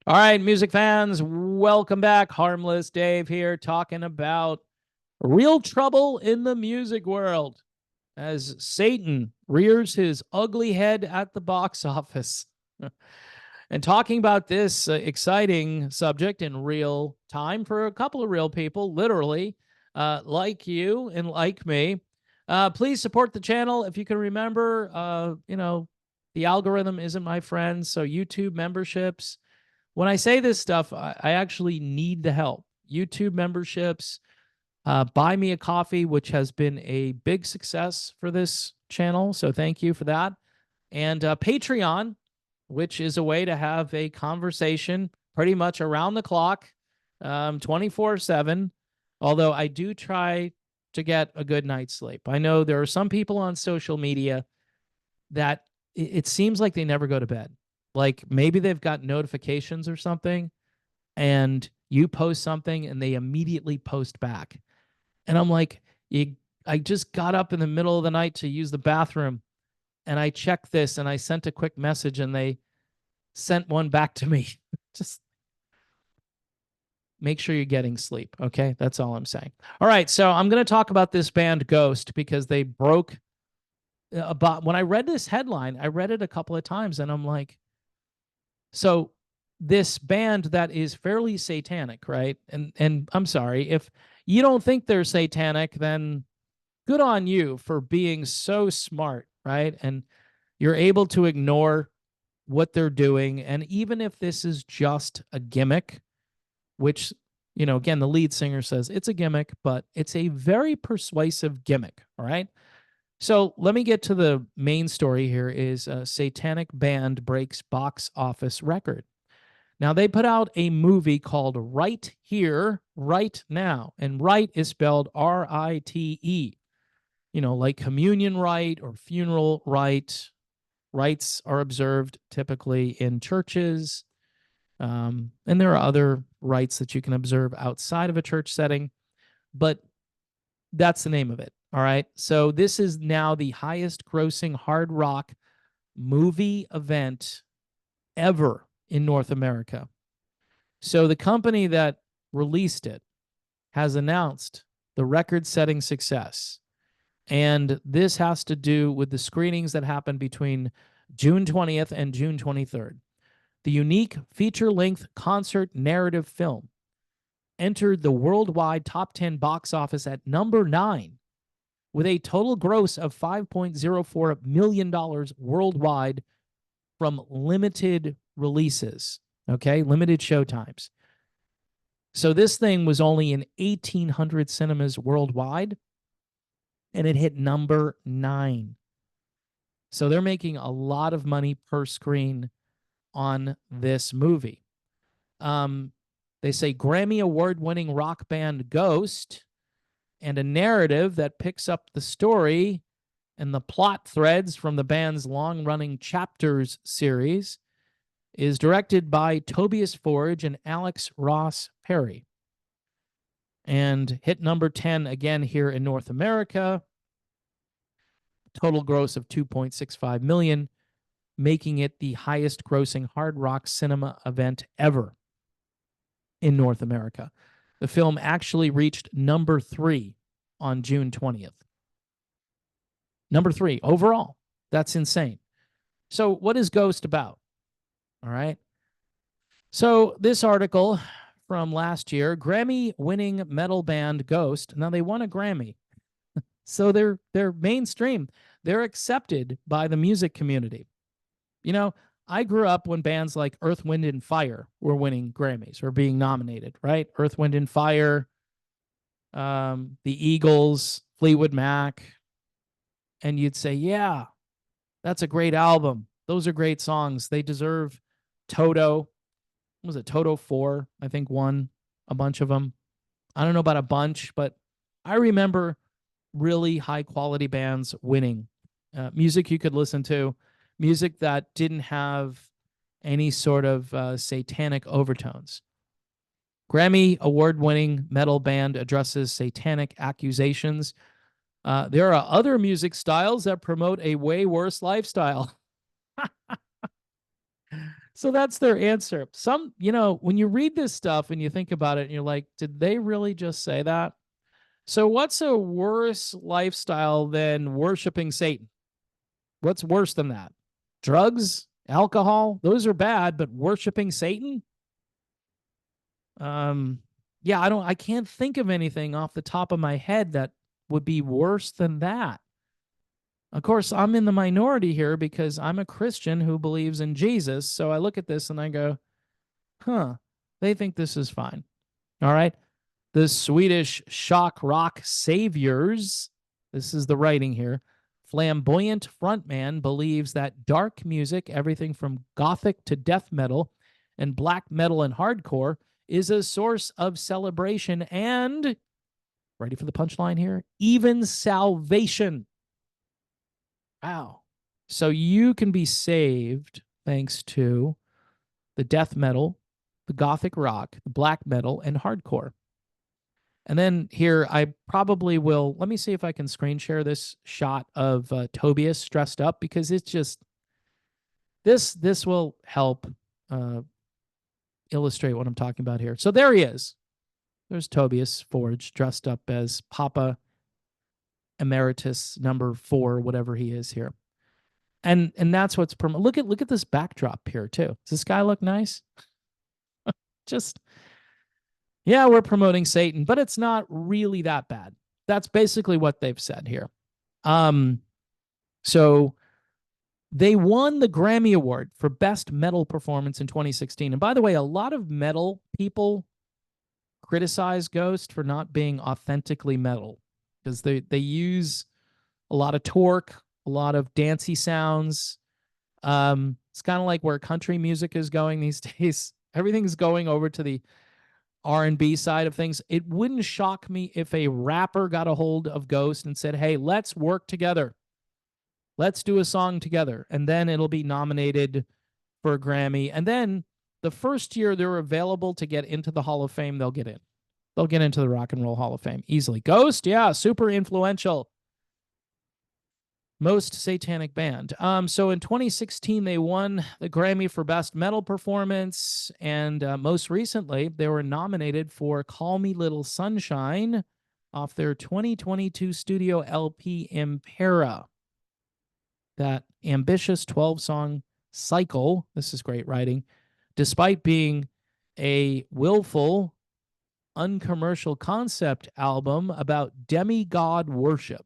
All right, music fans, welcome back. Harmless Dave here talking about real trouble in the music world as Satan rears his ugly head at the box office. And talking about this exciting subject in real time for a couple of real people, literally, like you and like me. Please support the channel. If you can remember, the algorithm isn't my friend. So YouTube memberships, when I say this stuff, I actually need the help. YouTube memberships, Buy Me a Coffee, which has been a big success for this channel. So thank you for that. And Patreon, which is a way to have a conversation pretty much around the clock, 24/7. Although I do try to get a good night's sleep. I know there are some people on social media that it seems like they never go to bed. Like maybe they've got notifications or something, and you post something and they immediately post back. And I'm like, I just got up in the middle of the night to use the bathroom and I checked this and I sent a quick message and they sent one back to me. Just make sure you're getting sleep. Okay. That's all I'm saying. All right. So I'm going to talk about this band Ghost because they broke about when I read this headline, I read it a couple of times and I'm like, so this band that is fairly satanic, right? And I'm sorry, if you don't think they're satanic, then good on you for being so smart, right? And you're able to ignore what they're doing. And even if this is just a gimmick, which, again, the lead singer says it's a gimmick, but it's a very persuasive gimmick, all right? So let me get to the main story here is a satanic band breaks box office record. Now, they put out a movie called Right Here, Right Now. And right is spelled R-I-T-E, like communion rite or funeral rite. Rites are observed typically in churches. And there are other rites that you can observe outside of a church setting, but that's the name of it. All right. So this is now the highest grossing hard rock movie event ever in North America. So the company that released it has announced the record setting success. And this has to do with the screenings that happened between June 20th and June 23rd. The unique feature length concert narrative film entered the worldwide top 10 box office at number 9 with a total gross of $5.04 million worldwide from limited releases, okay, limited showtimes. So this thing was only in 1,800 cinemas worldwide, and it hit number 9. So they're making a lot of money per screen on this movie. They say Grammy award-winning rock band Ghost and a narrative that picks up the story and the plot threads from the band's long-running Chapters series is directed by Tobias Forge and Alex Ross Perry. And hit number 10 again here in North America. Total gross of $2.65 million, making it the highest grossing hard rock cinema event ever in North America. The film actually reached number 3 on June 20th. Number 3 overall. That's insane. So what is Ghost about? All right. So this article from last year, Grammy-winning metal band Ghost. Now they won a Grammy. So they're mainstream. They're accepted by the music community. I grew up when bands like Earth, Wind, and Fire were winning Grammys or being nominated, right? Earth, Wind, and Fire, the Eagles, Fleetwood Mac. And you'd say, yeah, that's a great album. Those are great songs. They deserve Toto. What was it? Toto 4, I think, won a bunch of them. I don't know about a bunch, but I remember really high quality bands winning. Music you could listen to, music that didn't have any sort of satanic overtones. Grammy award-winning metal band addresses satanic accusations. There are other music styles that promote a way worse lifestyle. So that's their answer. When you read this stuff and you think about it, and you're like, did they really just say that? So what's a worse lifestyle than worshiping Satan? What's worse than that? Drugs, alcohol, those are bad, but worshiping Satan? Yeah, I can't think of anything off the top of my head that would be worse than that. Of course, I'm in the minority here because I'm a Christian who believes in Jesus. So I look at this and I go, huh, they think this is fine. All right. The Swedish shock rock saviors, this is the writing here. Flamboyant frontman believes that dark music, everything from gothic to death metal and black metal and hardcore, is a source of celebration and, ready for the punchline here, even salvation. Wow. So you can be saved thanks to the death metal, the gothic rock, the black metal, and hardcore. And then here, I probably will, let me see if I can screen share this shot of Tobias dressed up, because it's just, this will help illustrate what I'm talking about here. So there he is. There's Tobias Forge dressed up as Papa Emeritus number 4, whatever he is here. And that's what's look at this backdrop here too. Does this guy look nice? Just, yeah, we're promoting Satan, but it's not really that bad. That's basically what they've said here. So they won the Grammy Award for Best Metal Performance in 2016. And by the way, a lot of metal people criticize Ghost for not being authentically metal, because they use a lot of torque, a lot of dancey sounds. It's kind of like where country music is going these days. Everything's going over to the R&B side of things. It wouldn't shock me if a rapper got a hold of Ghost and said, hey, let's work together. Let's do a song together. And then it'll be nominated for a Grammy. And then the first year they're available to get into the Hall of Fame, they'll get in. They'll get into the Rock and Roll Hall of Fame easily. Ghost, yeah, super influential. Most satanic band. So in 2016, they won the Grammy for Best Metal Performance. And most recently, they were nominated for Call Me Little Sunshine off their 2022 studio LP Impera. That ambitious 12-song cycle, this is great writing, despite being a willful, uncommercial concept album about demigod worship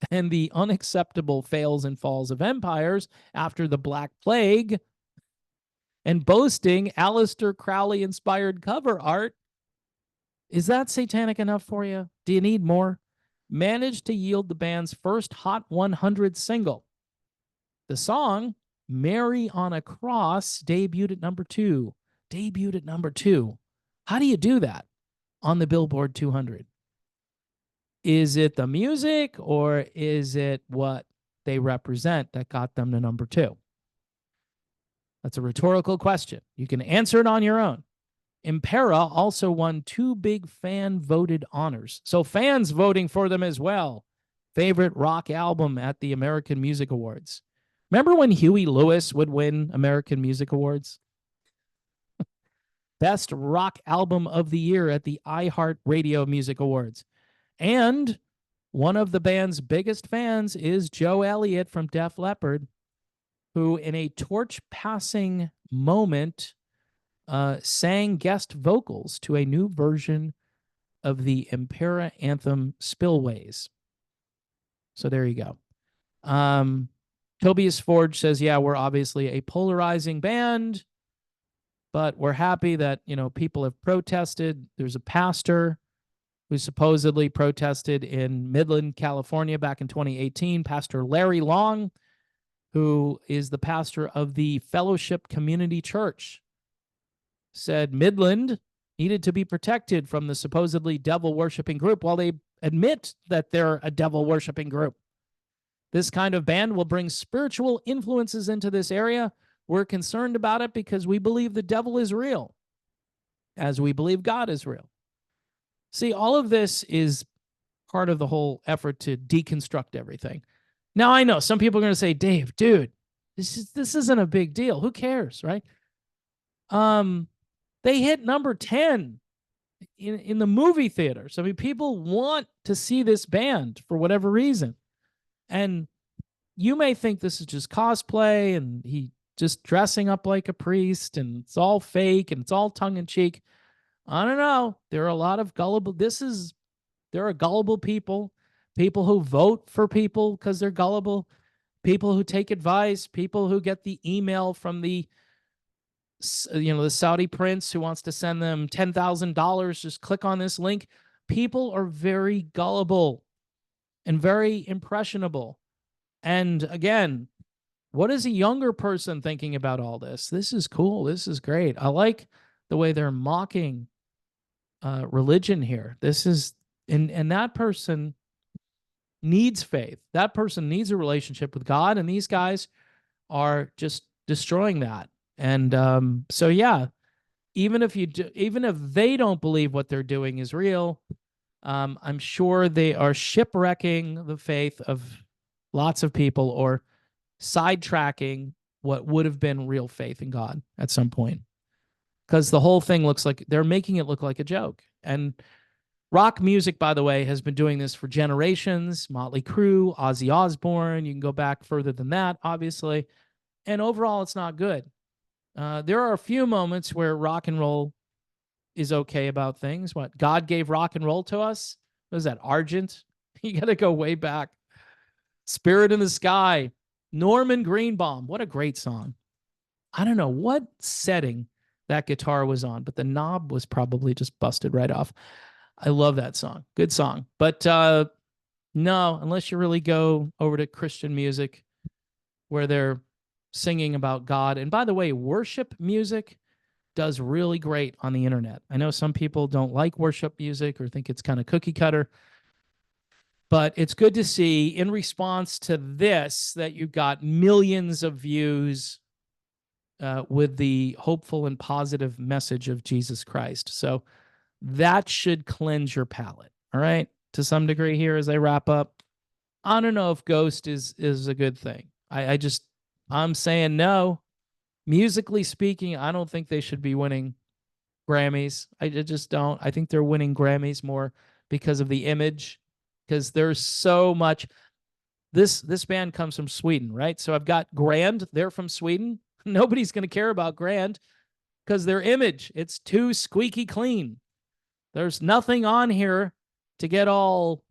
and the unacceptable fails and falls of empires after the Black Plague, and boasting Aleister Crowley-inspired cover art. Is that satanic enough for you? Do you need more? Managed to yield the band's first Hot 100 single. The song, Mary on a Cross, debuted at number 2. Debuted at number 2. How do you do that on the Billboard 200? Is it the music, or is it what they represent that got them to number 2? That's a rhetorical question. You can answer it on your own. Impera also won 2 big fan-voted honors. So fans voting for them as well. Favorite rock album at the American Music Awards. Remember when Huey Lewis would win American Music Awards? Best rock album of the year at the iHeartRadio Music Awards. And one of the band's biggest fans is Joe Elliott from Def Leppard, who in a torch-passing moment sang guest vocals to a new version of the Impera anthem, Spillways. So there you go. Tobias Forge says, yeah, we're obviously a polarizing band, but we're happy that, people have protested. There's a pastor who supposedly protested in Midland, California back in 2018, Pastor Larry Long, who is the pastor of the Fellowship Community Church, said Midland needed to be protected from the supposedly devil-worshiping group. While they admit that they're a devil-worshiping group. This kind of band will bring spiritual influences into this area. We're concerned about it because we believe the devil is real, as we believe God is real. See, all of this is part of the whole effort to deconstruct everything. Now, I know some people are going to say, Dave, dude, this isn't a big deal. Who cares, right? Um, they hit number 10 in the movie theaters. I mean, people want to see this band for whatever reason. And you may think this is just cosplay and he just dressing up like a priest and it's all fake and it's all tongue in cheek. I don't know. There are a lot of gullible. There are gullible people, people who vote for people because they're gullible, people who take advice, people who get the email from the the Saudi prince who wants to send them $10,000. Just click on this link. People are very gullible and very impressionable. And again, what is a younger person thinking about all this? This is cool. This is great. I like the way they're mocking religion here. This is, and that person needs faith. That person needs a relationship with God, and these guys are just destroying that. And so, yeah, even if they don't believe what they're doing is real, I'm sure they are shipwrecking the faith of lots of people or sidetracking what would have been real faith in God at some point. Because the whole thing looks like they're making it look like a joke. And rock music, by the way, has been doing this for generations. Motley Crue, Ozzy Osbourne, you can go back further than that, obviously. And overall, it's not good. There are a few moments where rock and roll is okay about things. What? God gave rock and roll to us? What is that, Argent? You got to go way back. Spirit in the Sky. Norman Greenbaum. What a great song. I don't know what setting that guitar was on, but the knob was probably just busted right off. I love that song. Good song. But no, unless you really go over to Christian music where they're singing about God. And by the way, worship music does really great on the internet. I know some people don't like worship music or think it's kind of cookie cutter, but it's good to see in response to this that you've got millions of views with the hopeful and positive message of Jesus Christ. So that should cleanse your palate. All right. To some degree here as I wrap up. I don't know if Ghost is a good thing. I'm saying no. Musically speaking, I don't think they should be winning Grammys. I just don't. I think they're winning Grammys more because of the image, because there's so much. This band comes from Sweden, right? So I've got Grand. They're from Sweden. Nobody's going to care about Grand because their image, it's too squeaky clean. There's nothing on here to get all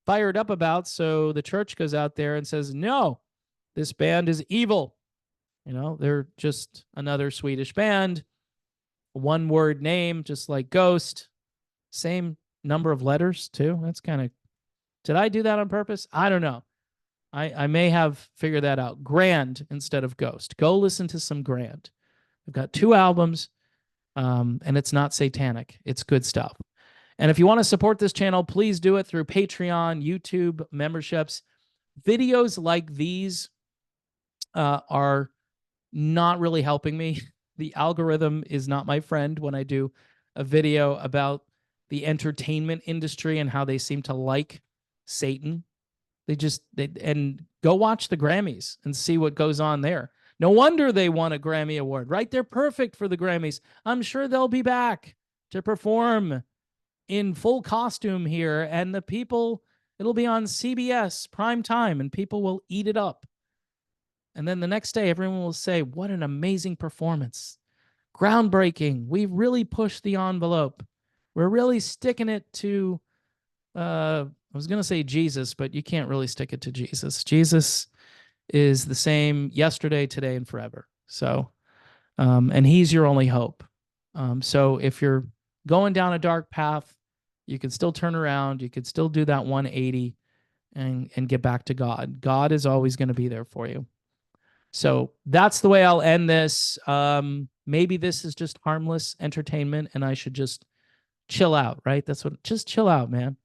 fired up about. So the church goes out there and says, no, this band is evil. They're just another Swedish band, one word name, just like Ghost, same number of letters too. That's kind of, did I do that on purpose? I don't know. I may have figured that out. Grand instead of Ghost. Go listen to some Grand. I've got 2 albums, and it's not satanic. It's good stuff. And if you want to support this channel, please do it through Patreon, YouTube memberships. Videos like these are not really helping me. The algorithm is not my friend when I do a video about the entertainment industry and how they seem to like Satan. And go watch the Grammys and see what goes on there. No wonder they won a Grammy Award, right? They're perfect for the Grammys. I'm sure they'll be back to perform in full costume here, and it'll be on CBS prime time, and people will eat it up. And then the next day, everyone will say, what an amazing performance. Groundbreaking. We really pushed the envelope. We're really sticking it to, I was going to say Jesus, but you can't really stick it to Jesus. Jesus is the same yesterday, today, and forever. So, and he's your only hope. So if you're going down a dark path, you can still turn around. You could still do that 180 and get back to God. God is always going to be there for you. So that's the way I'll end this. Maybe this is just harmless entertainment and I should just chill out, right? Just chill out, man.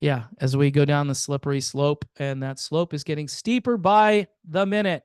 Yeah, as we go down the slippery slope, and that slope is getting steeper by the minute.